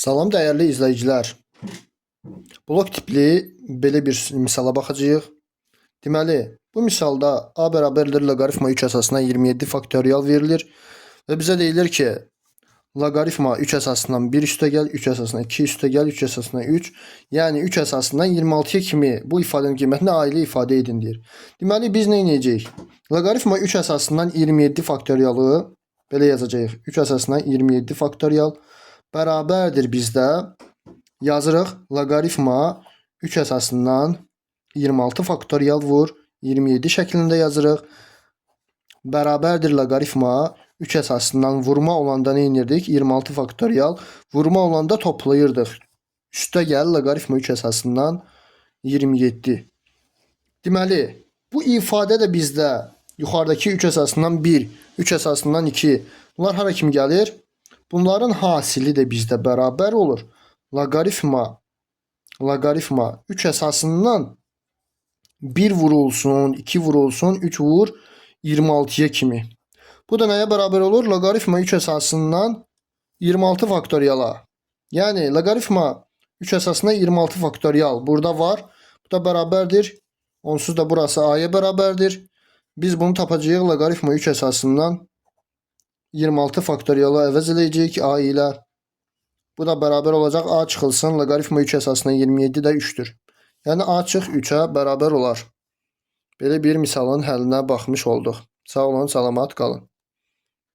Salam dəyərli izləyicilər. Blok tipli belə bir misala baxacağıq. Deməli, bu misalda a bərabərdir loqaritma 3 əsasına 27 faktorial verilir və bizə deyilir ki, loqaritma 3 əsasından 1 üstəgəl, 3 əsasından 2 üstəgəl, 3 əsasından 3, yəni 3 əsasından 26-ya kimi bu ifadənin qiymətini ailə ifadə edin deyir. Deməli, biz nə edəcəyik? Loqaritma 3 əsasından 27 faktorialı belə yazacağıq. 3 əsasından 27 faktorial bərabərdir bizdə yazırıq loqaritma 3 əsasından 26 faktorial vur 27 şəklində yazırıq. Bərabərdir loqaritma 3 əsasından vurma olanda nə edirdik? 26 faktorial vurma olanda toplayırdıq. Üstə gəl loqaritma 3 əsasından 27. Deməli, bu ifadə də bizdə yuxarıdakı 3 əsasından 1, 3 əsasından 2 bunlar hara kimi gəlir? Bunların hasili də bizdə bərabər olur. Loqaritma 3 əsasından 1 vurulsun, 2 vurulsun, 3 vur 26'ya kimi. Bu da nəyə bərabər olur? Loqaritma 3 əsasından 26 faktoriala. Yəni loqaritma 3 əsasından 26 faktorial burada var. Bu da bərabərdir. Onsuz da burası a'ya bərabərdir. Biz bunu tapacağıq loqaritma 3 əsasından 26 faktorialı əvəz edəcəyik a ilə. Bu da bərabər olacaq. A çıxılsın. Loqaritma 3 əsasından 27 də 3'dür. Yəni a çıx 3'ə bərabər olar. Belə bir misalın həllinə baxmış olduq. Sağ olun, salamat qalın.